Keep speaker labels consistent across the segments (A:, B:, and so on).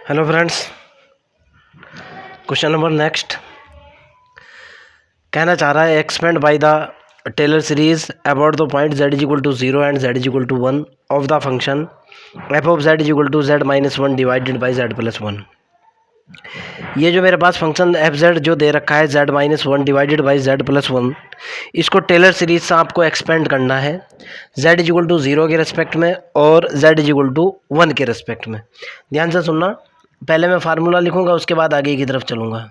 A: Hello friends, question number next कहना चाह रहा है expand by the Taylor series about the point z is equal to 0 and z is equal to 1 of the function f of z is equal to z minus 1 divided by z plus 1। ये जो मेरे पास function F Z जो दे रखा है z minus 1 divided by z plus 1, इसको Taylor series से आपको expand करना है z इज इक्वल टू 0 के रेस्पेक्ट में और z इज इक्वल टू 1 के रेस्पेक्ट में। ध्यान से सुनना, पहले मैं फार्मूला लिखूंगा, उसके बाद आगे की तरफ चलूंगा।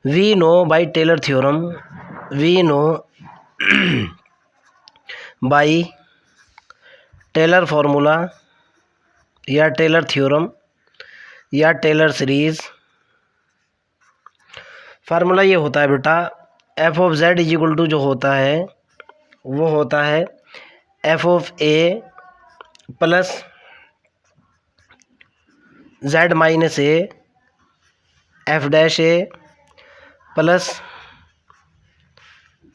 A: We know by Taylor theorem, we know by Taylor formula या टेलर थ्योरम या टेलर सीरीज। फार्मूला ये होता है बेटा, f of z is equal to जो होता है वो होता है f of a plus z minus a f dash a plus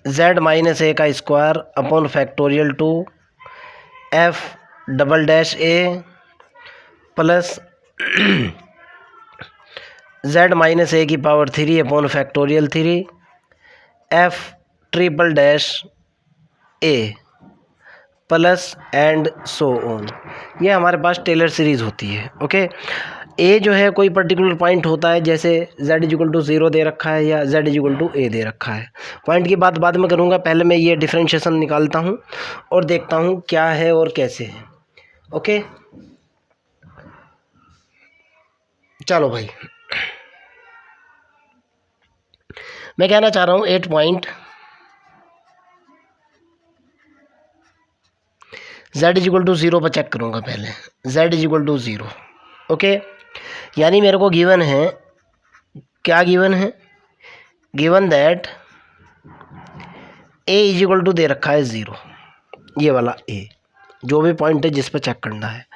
A: z minus a का square upon factorial two f double dash a plus z minus a की power 3 upon factorial 3 F triple dash a plus and so on. ये हमारे पास Taylor series होती है। Okay, ए जो है कोई particular point होता है, जैसे z इज इक्वल टू 0 दे रखा है या z इज इक्वल टू ए दे रखा है। पॉइंट की बात बाद में करूँगा, पहले मैं ये डिफरेंशिएशन निकालता हूँ और देखता हूँ क्या है और कैसे है। ओके चलो भाई, मैं कहना चाह रहा हूँ 8 point z is equal to 0 पर चेक करूँगा पहले। z is equal to 0, okay, यानी मेरे को गिवन है, क्या गिवन है? Given that a is equal to दे रखा है 0, ये वाला a जो भी पॉइंट है जिस पर चेक करना है।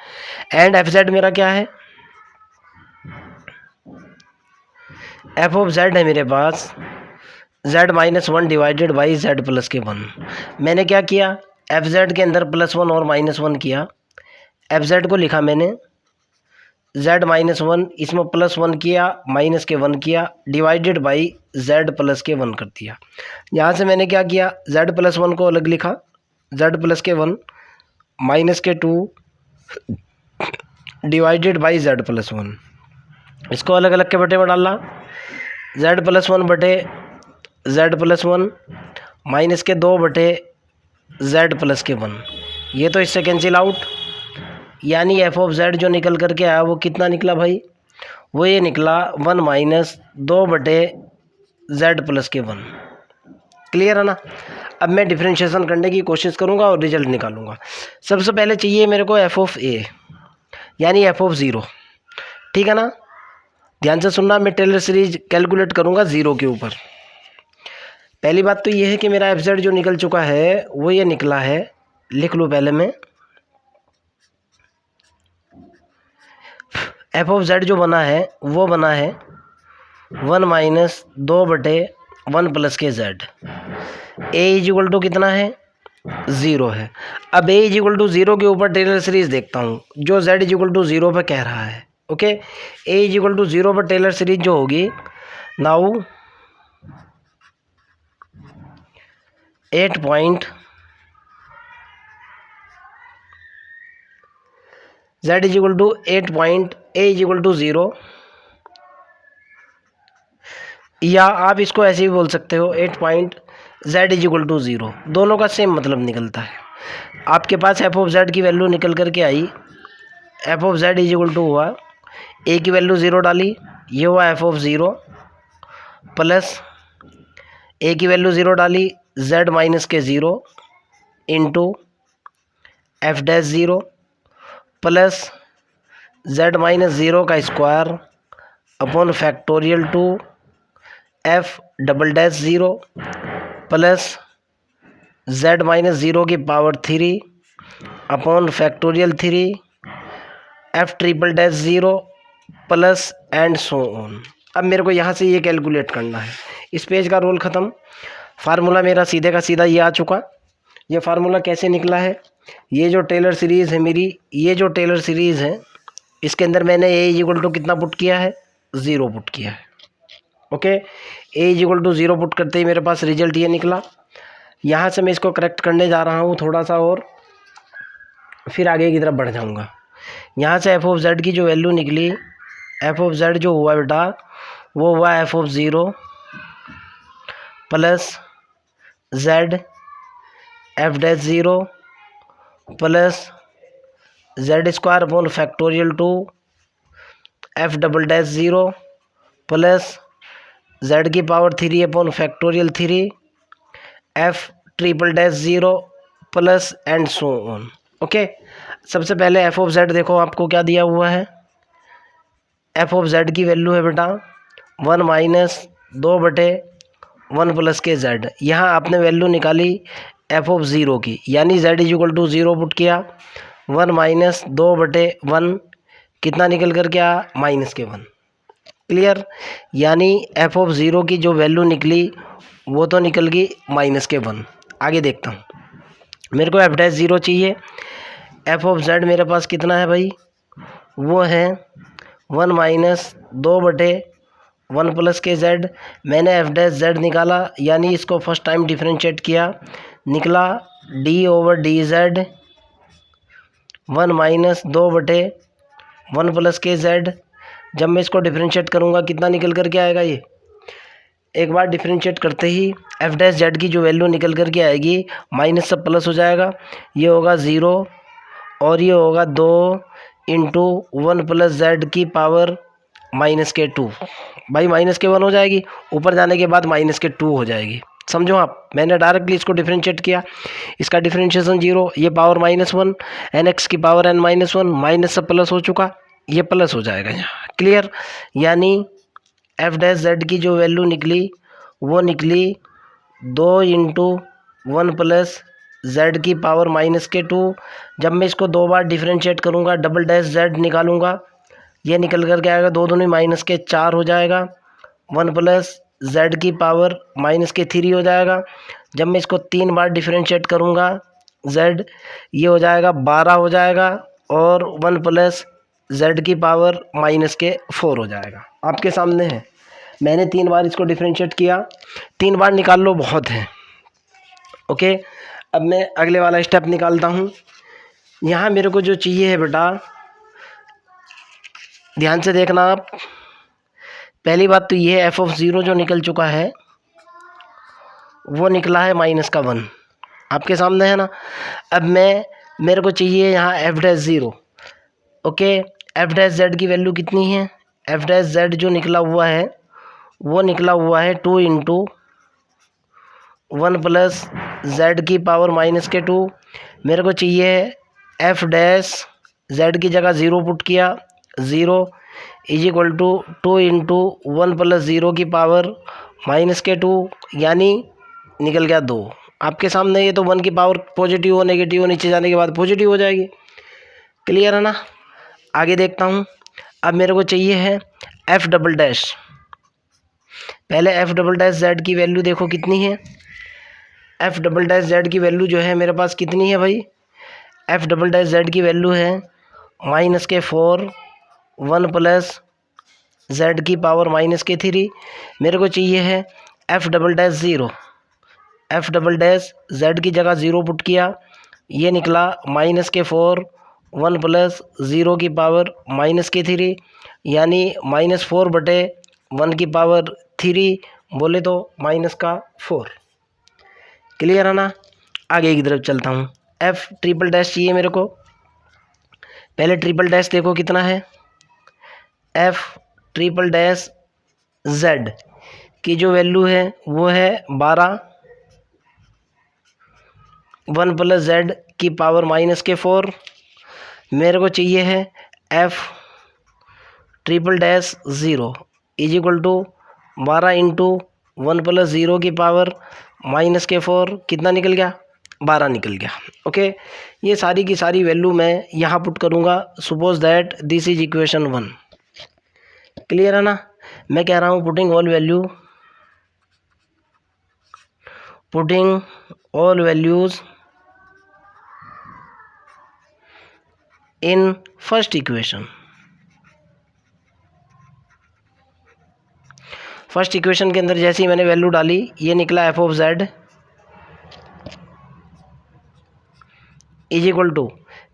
A: एंड एफ जेड मेरा क्या है? एफ ऑफ जेड है मेरे पास z minus 1 divided by z plus के 1। मैंने क्या किया? एफ जेड के अंदर प्लस 1 और माइनस 1 किया। एफ जेड को लिखा मैंने z माइनस 1, इसमें प्लस 1 किया, माइनस के 1 किया, डिवाइडेड बाई z प्लस के 1 कर दिया। यहाँ से मैंने क्या किया? z प्लस 1 को अलग लिखा, z प्लस के 1 माइनस के 2 डिवाइडेड बाई z प्लस 1, इसको अलग अलग के बटे में डाला। z प्लस 1 बटे z प्लस 1 माइनस के 2 बटे z प्लस के 1, ये तो इससे कैंसिल आउट, यानी एफ ऑफ जेड जो निकल करके आया वो कितना निकला भाई? वो ये निकला 1 माइनस 2 बटे जेड प्लस के 1। क्लियर है ना? अब मैं डिफरेंशिएशन करने की कोशिश करूँगा और रिजल्ट निकालूंगा। सबसे पहले चाहिए मेरे को एफ ऑफ ए, यानी एफ ऑफ 0, ठीक है ना? ध्यान से सुनना, मैं टेलर सीरीज कैलकुलेट करूँगा 0 के ऊपर। पहली बात तो ये है कि मेरा एफ जेड जो निकल चुका है वो ये निकला है, लिख लूँ पहले मैं, एफ ऑफ जेड जो बना है वो बना है 1 माइनस 2 बटे 1 प्लस के z. A is equal to कितना है? 0 है। अब ए इज इक्वल टू 0 के ऊपर टेलर सीरीज देखता हूँ जो जेड इज इक्वल टू 0 पर कह रहा है। Okay, a is equal to 0 पर टेलर सीरीज जो होगी, now 8 point z is equal to 8 point a is equal to 0, या आप इसको ऐसे भी बोल सकते हो 8 point z is equal to 0। दोनों का सेम मतलब निकलता है। आपके पास एफ ऑफ जेड की वैल्यू निकल करके आई, f of z is equal to हुआ, a की वैल्यू 0 डाली, ये हुआ एफ ऑफ 0, प्लस a की वैल्यू 0 डाली, z माइनस के 0 into f dash 0 plus z minus 0 का square upon factorial two f double dash 0 plus z minus 0 की power 3 upon factorial 3 F triple dash 0 plus and so on. अब मेरे को यहाँ से ये कैलकुलेट करना है। इस पेज का रोल ख़त्म। फार्मूला मेरा सीधे का सीधा ये आ चुका। ये फार्मूला कैसे निकला है? ये जो टेलर सीरीज़ है मेरी, ये जो टेलर सीरीज़ है, इसके अंदर मैंने ए इज इक्वल टू कितना पुट किया है, 0 पुट किया है। Okay, a is equal to 0 put करते ही मेरे पास रिजल्ट ये निकला। यहाँ से मैं इसको करेक्ट करने जा रहा हूँ थोड़ा सा, और फिर आगे की तरफ बढ़ जाऊँगा। यहाँ से एफ ऑफ जेड की जो वैल्यू निकली, एफ ऑफ जेड जो हुआ बेटा, वो हुआ F of 0 plus Z F dash 0 plus Z square upon factorial 2 F double dash 0 plus Z की power 3 upon factorial 3 F triple dash 0 plus and so on. Okay, सबसे पहले f of Z देखो आपको क्या दिया हुआ है। एफ ऑफ जेड की वैल्यू है बेटा 1 माइनस 2/1 प्लस के जेड। यहाँ आपने वैल्यू निकाली एफ ऑफ 0 की, यानी z is equal to 0 put किया, 1 माइनस 2/1 कितना निकल कर क्या, माइनस के 1। क्लियर, यानी एफ ऑफ 0 की जो वैल्यू निकली वो तो निकल गई माइनस के 1। आगे देखता हूँ, मेरे को एफ डैश 0 चाहिए। एफ ऑफ जेड मेरे पास कितना है भाई, वो है 1 माइनस 2/1 प्लस के जेड। मैंने एफ डैश जेड निकाला, यानी इसको फर्स्ट टाइम डिफरेंशिएट किया, निकला D over D Z 1 minus 2/1 plus के जेड। जब मैं इसको डिफरेंशिएट करूँगा कितना निकल कर के आएगा, ये एक बार डिफरेंशिएट करते ही एफ डैश जेड की जो वैल्यू निकल कर के आएगी, माइनस सब प्लस हो जाएगा, ये होगा 0 और ये होगा 2 इंटू 1 प्लस जेड की पावर माइनस के 2। भाई माइनस के 1 हो जाएगी, ऊपर जाने के बाद माइनस के 2 हो जाएगी। समझो आप, मैंने डायरेक्टली इसको डिफरेंशिएट किया, इसका डिफरेंशिएशन 0, ये पावर -1 एन एक्स की पावर n-1, माइनस सब प्लस हो चुका, ये प्लस हो जाएगा यहाँ। क्लियर, यानी एफ डैश जेड की जो वैल्यू निकली वो निकली 2 इंटू 1 प्लस जेड की पावर माइनस के 2। जब मैं इसको 2 बार डिफरेंशिएट करूँगा, डबल डैश जेड निकालूंगा, ये निकल कर के आएगा 2 दूनी माइनस के 4 हो जाएगा, 1 प्लस जेड की पावर माइनस के 3 हो जाएगा। जब मैं इसको 3 बार डिफरेंशिएट करूँगा जेड, ये हो जाएगा 12 हो जाएगा, और 1 प्लस जेड की पावर माइनस के 4 हो जाएगा। आपके सामने है, मैंने 3 बार इसको डिफरेंशिएट किया, 3 बार निकाल लो बहुत है। ओके, अब मैं अगले वाला स्टेप निकालता हूँ। यहाँ मेरे को जो चाहिए है बेटा, ध्यान से देखना आप। पहली बात तो ये है, एफ ऑफ 0 जो निकल चुका है वो निकला है माइनस का 1, आपके सामने है ना। अब मेरे को चाहिए यहाँ F dash 0। Okay, F dash Z की वैल्यू कितनी है, एफ डैश जेड जो निकला हुआ है वो निकला हुआ है 2 इंटू 1 प्लस जेड की पावर माइनस के 2। मेरे को चाहिए एफ डैश जेड की जगह 0 पुट किया, 0 is equal to 2 into 1 plus 0 की पावर माइनस के 2, यानी निकल गया 2। आपके सामने ये तो 1 की पावर पॉजिटिव हो नेगेटिव हो, नीचे जाने के बाद पॉजिटिव हो जाएगी। क्लियर है ना। आगे देखता हूँ, अब मेरे को चाहिए है एफ डबल डैश। पहले एफ डबल डैश जेड की वैल्यू देखो कितनी है। एफ डबल डैश जेड की वैल्यू जो है मेरे पास कितनी है भाई, एफ डबल डैश जेड की वैल्यू है माइनस के 4 1 प्लस जेड की पावर माइनस के 3। मेरे को चाहिए है F double dash 0। F double dash Z की जगह 0 पुट किया, ये निकला माइनस के 4 1 प्लस 0 की पावर माइनस के 3, यानी -4/1 की पावर 3, बोले तो माइनस का 4। क्लियर है ना। आगे की तरफ चलता हूँ, एफ ट्रिपल डैश चाहिए मेरे को। पहले ट्रिपल डैश देखो कितना है, एफ ट्रिपल डैश जेड की जो वैल्यू है वो है 12, 1 प्लस जेड की पावर माइनस के 4। मेरे को चाहिए है f triple dash 0 is equal to 12 into 1 plus 0 की पावर माइनस के 4, कितना निकल गया, 12 निकल गया। ओके, ये सारी की सारी वैल्यू मैं यहाँ पुट करूँगा। Suppose that this is equation 1। Clear है ना। मैं कह रहा हूँ putting all values in first equation. First equation के अंदर जैसे ही मैंने वैल्यू डाली, ये निकला f of z is equal to,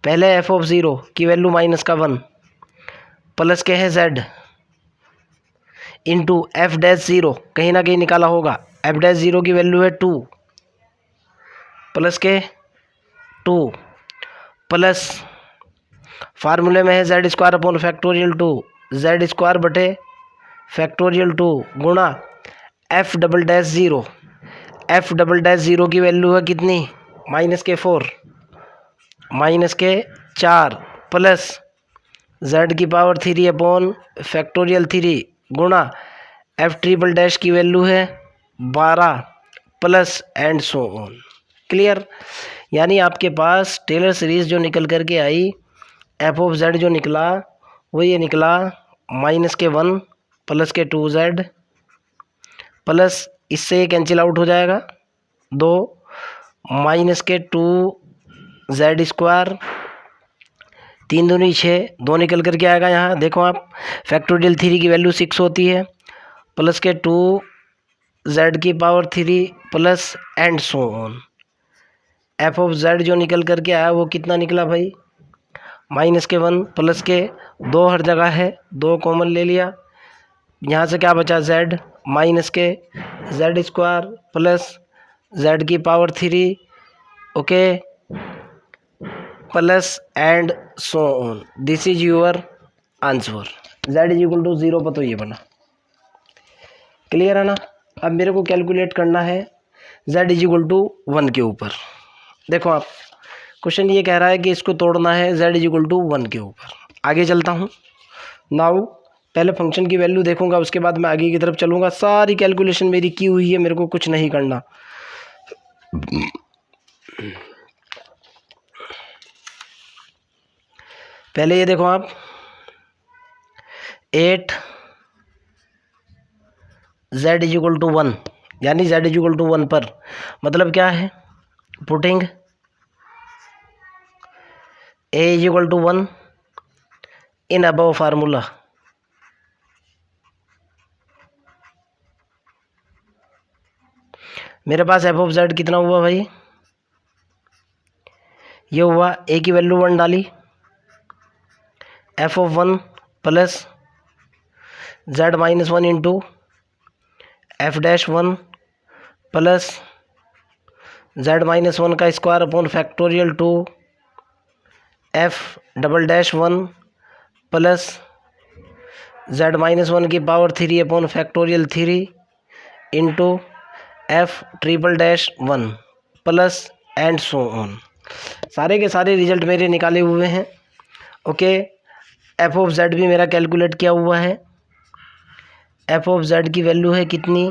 A: पहले एफ ऑफ ज़ीरो की वैल्यू माइनस का 1 प्लस के है z into f dash zero, कहीं ना कहीं निकाला होगा, एफ डैश ज़ीरो की वैल्यू है 2 प्लस के 2 प्लस फार्मूले में है Z square upon factorial 2, Z square बटे फैक्टोरियल 2 गुणा F double dash zero, F double dash zero की वैल्यू है कितनी, माइनस के 4 प्लस जेड की पावर 3 अपॉन फैक्टोरियल 3 गुणा एफ ट्रिपल डैश की वैल्यू है 12 plus and so on. Clear. यानी आपके पास टेलर सीरीज जो निकल कर के आई, एफ ऑफ जेड जो निकला वो ये निकला माइनस के 1 प्लस के 2z प्लस इससे ये कैंसिल आउट हो जाएगा 2 माइनस के 2z स्क्वायर, 3 दूनी 6, 2 निकल कर के आएगा यहाँ। देखो आप, फैक्टोरियल 3 की वैल्यू 6 होती है, प्लस के 2z की power 3 plus and so on. F of Z जो निकल कर के आया वो कितना निकला भाई, माइनस के 1 प्लस के 2 हर जगह है, 2 कॉमन ले लिया, यहाँ से क्या बचा z माइनस के जेड स्क्वायर प्लस जेड की power 3 okay plus and so on. This is your answer. z is equal to 0 पर तो ये बना। क्लियर है ना। अब मेरे को कैलकुलेट करना है z इज इक्वल टू 1 के ऊपर। देखो आप, क्वेश्चन ये कह रहा है कि इसको तोड़ना है z इज इक्वल टू 1 के ऊपर। आगे चलता हूँ। नाउ पहले फंक्शन की वैल्यू देखूंगा, उसके बाद मैं आगे की तरफ चलूँगा। सारी कैलकुलेशन मेरी की हुई है, मेरे को कुछ नहीं करना। पहले ये देखो आप, 8 z इज इक्वल टू 1, यानी z इज इक्वल टू 1 पर मतलब क्या है, putting a is equal to 1 in above formula. मेरे पास एफ ऑफ जेड कितना हुआ भाई, ये हुआ, ए की वैल्यू 1 डाली, F of 1 plus z minus 1 into f dash 1 plus z minus 1 का square upon factorial 2 F double dash 1 plus z minus 1 की power 3 upon factorial 3 into F triple dash 1 plus and so on. सारे के सारे result मेरे निकाले हुए हैं। Okay, F of Z भी मेरा कैलकुलेट किया हुआ है। एफ ऑफ जेड की वैल्यू है कितनी,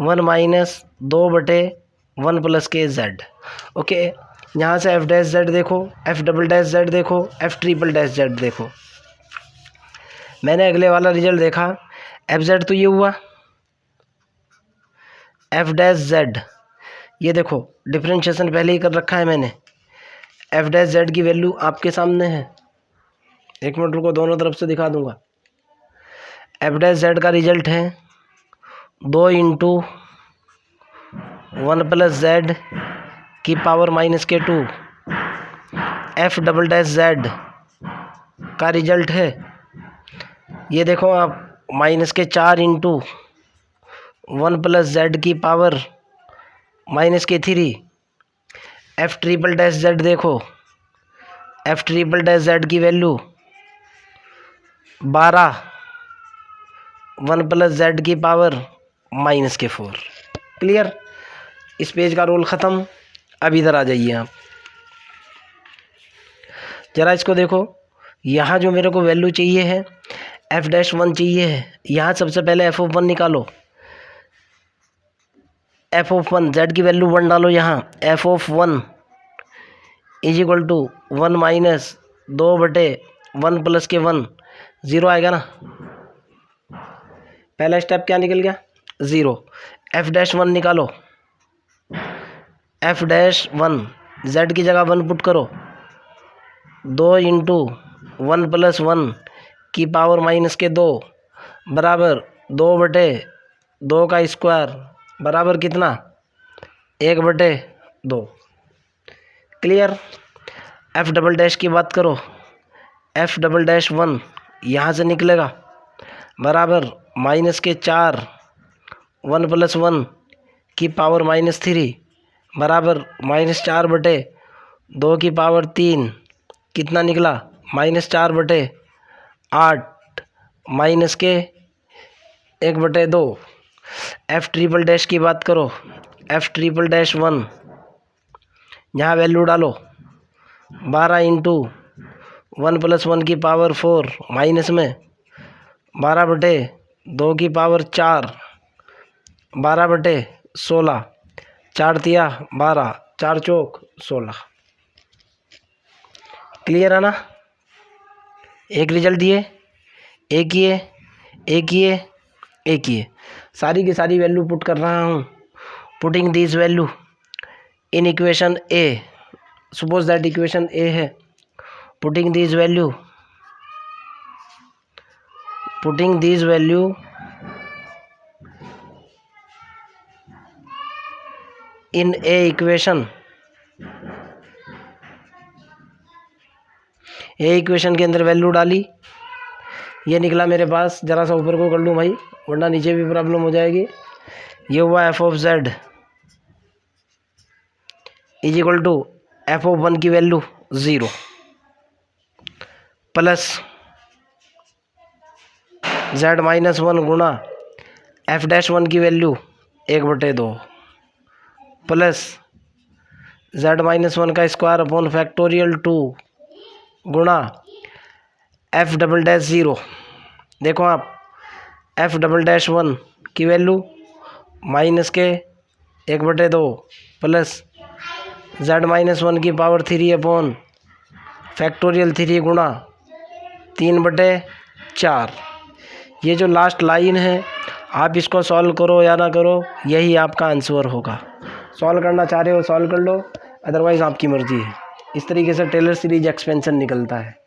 A: 1 माइनस 2/1 प्लस के जेड। ओके, यहाँ से एफ डैश जेड देखो, एफ डबल डैश जेड देखो, एफ ट्रिपल डैश जेड देखो। मैंने अगले वाला रिजल्ट देखा, एफ जेड तो ये हुआ, एफ डैश जेड ये देखो, डिफरेंशिएशन पहले ही कर रखा है मैंने। एफ डैश जेड की वैल्यू आपके सामने है, एक मिनट रुको, दोनों तरफ से दिखा दूंगा। एफ डैश जेड का रिजल्ट है 2 इंटू 1 प्लस जेड की पावर माइनस के 2। एफ डबल डैश जेड का रिजल्ट है, ये देखो आप, माइनस के 4 इंटू 1 प्लस जेड की पावर माइनस के 3। एफ ट्रिपल डैश जेड देखो, एफ ट्रिपल डैश जेड की वैल्यू 12, 1 प्लस जेड की पावर माइनस के 4। क्लियर। इस पेज का रोल ख़त्म। अब इधर आ जाइए आप, ज़रा इसको देखो। यहाँ जो मेरे को वैल्यू चाहिए है, एफ डैश 1 चाहिए है, यहाँ सबसे पहले एफ ऑफ 1 निकालो। एफ ऑफ 1 जेड की वैल्यू 1 डालो यहाँ। F of 1 is equal to 1 minus 2/1 plus के 1, 0 आएगा ना। पहला स्टेप क्या निकल गया, 0। एफ डैश 1 निकालो, एफ डैश 1 जेड की जगह 1 पुट करो, 2 इंटू 1 प्लस 1 की पावर माइनस के 2 बराबर 2/2 का स्क्वायर बराबर कितना 1/2। क्लियर। एफ डबल डैश की बात करो, एफ डबल डैश 1 यहाँ से निकलेगा बराबर माइनस के 4 1 प्लस 1 की पावर -3 बराबर -4/2 की पावर 3 कितना निकला -4/8 माइनस के 1/2। एफ ट्रिपल डैश की बात करो, एफ ट्रिपल डैश 1 यहाँ वैल्यू डालो 12 इंटू 1 प्लस 1 की पावर 4 माइनस में 12/2 की पावर 4 12/16 4 तिया 12 4 चौक 16। क्लियर है ना। एक रिजल्ट दिए, एक ये, एक ये, एक ये, सारी की सारी वैल्यू पुट कर रहा हूँ। Putting this value in equation A, suppose that equation A है, putting this value in A equation, A equation के अंदर वैल्यू डाली, ये निकला मेरे पास, जरा सा ऊपर को कर लूँ भाई वरना नीचे भी प्रॉब्लम हो जाएगी। ये हुआ F of z is equal to f of 1 की वैल्यू 0 प्लस जेड -1 गुणा एफ डैश 1 की वैल्यू 1/2 प्लस जेड -1 का स्क्वायर अपॉन फैक्टोरियल 2 गुणा एफ डबल डैश 0। देखो आप एफ डबल डैश 1 की वैल्यू माइनस के 1/2 प्लस जेड -1 की पावर 3 अपॉन फैक्टोरियल 3 गुणा 3/4। ये जो लास्ट लाइन है आप इसको सॉल्व करो या ना करो, यही आपका आंसर होगा। सॉल्व करना चाह रहे हो सॉल्व कर लो, अदरवाइज़ आपकी मर्ज़ी है। इस तरीके से टेलर सीरीज एक्सपेंशन निकलता है।